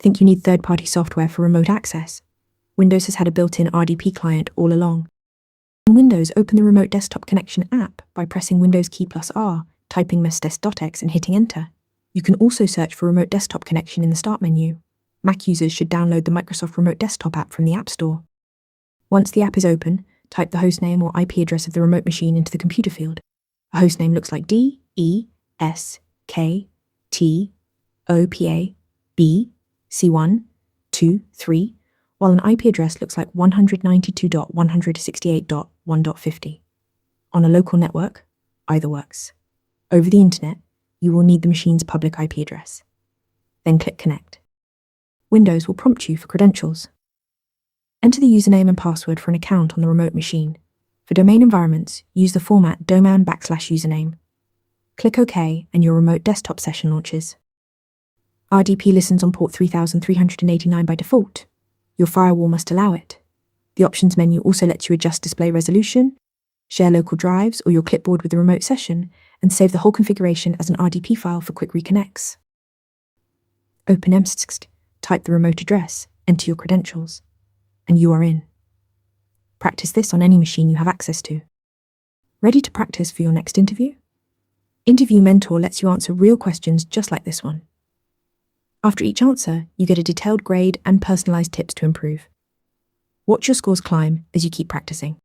Think you need third-party software for remote access? Windows has had a built-in RDP client all along. In Windows, open the Remote Desktop Connection app by pressing Windows key plus R, typing mstsc.exe and hitting Enter. You can also search for Remote Desktop Connection in the Start menu. Mac users should download the Microsoft Remote Desktop app from the App Store. Once the app is open, type the hostname or IP address of the remote machine into the computer field. A hostname looks like DESKTOPAB C1, 2, 3, while an IP address looks like 192.168.1.50. On a local network, either works. Over the internet, you will need the machine's public IP address. Then click Connect. Windows will prompt you for credentials. Enter the username and password for an account on the remote machine. For domain environments, use the format domain/username. Click OK and your remote desktop session launches. RDP listens on port 3389 by default. Your firewall must allow it. The options menu also lets you adjust display resolution, share local drives or your clipboard with the remote session, and save the whole configuration as an RDP file for quick reconnects. Open mstsc, type the remote address, enter your credentials, and you are in. Practice this on any machine you have access to. Ready to practice for your next interview? Interview Mentor lets you answer real questions just like this one. After each answer, you get a detailed grade and personalized tips to improve. Watch your scores climb as you keep practicing.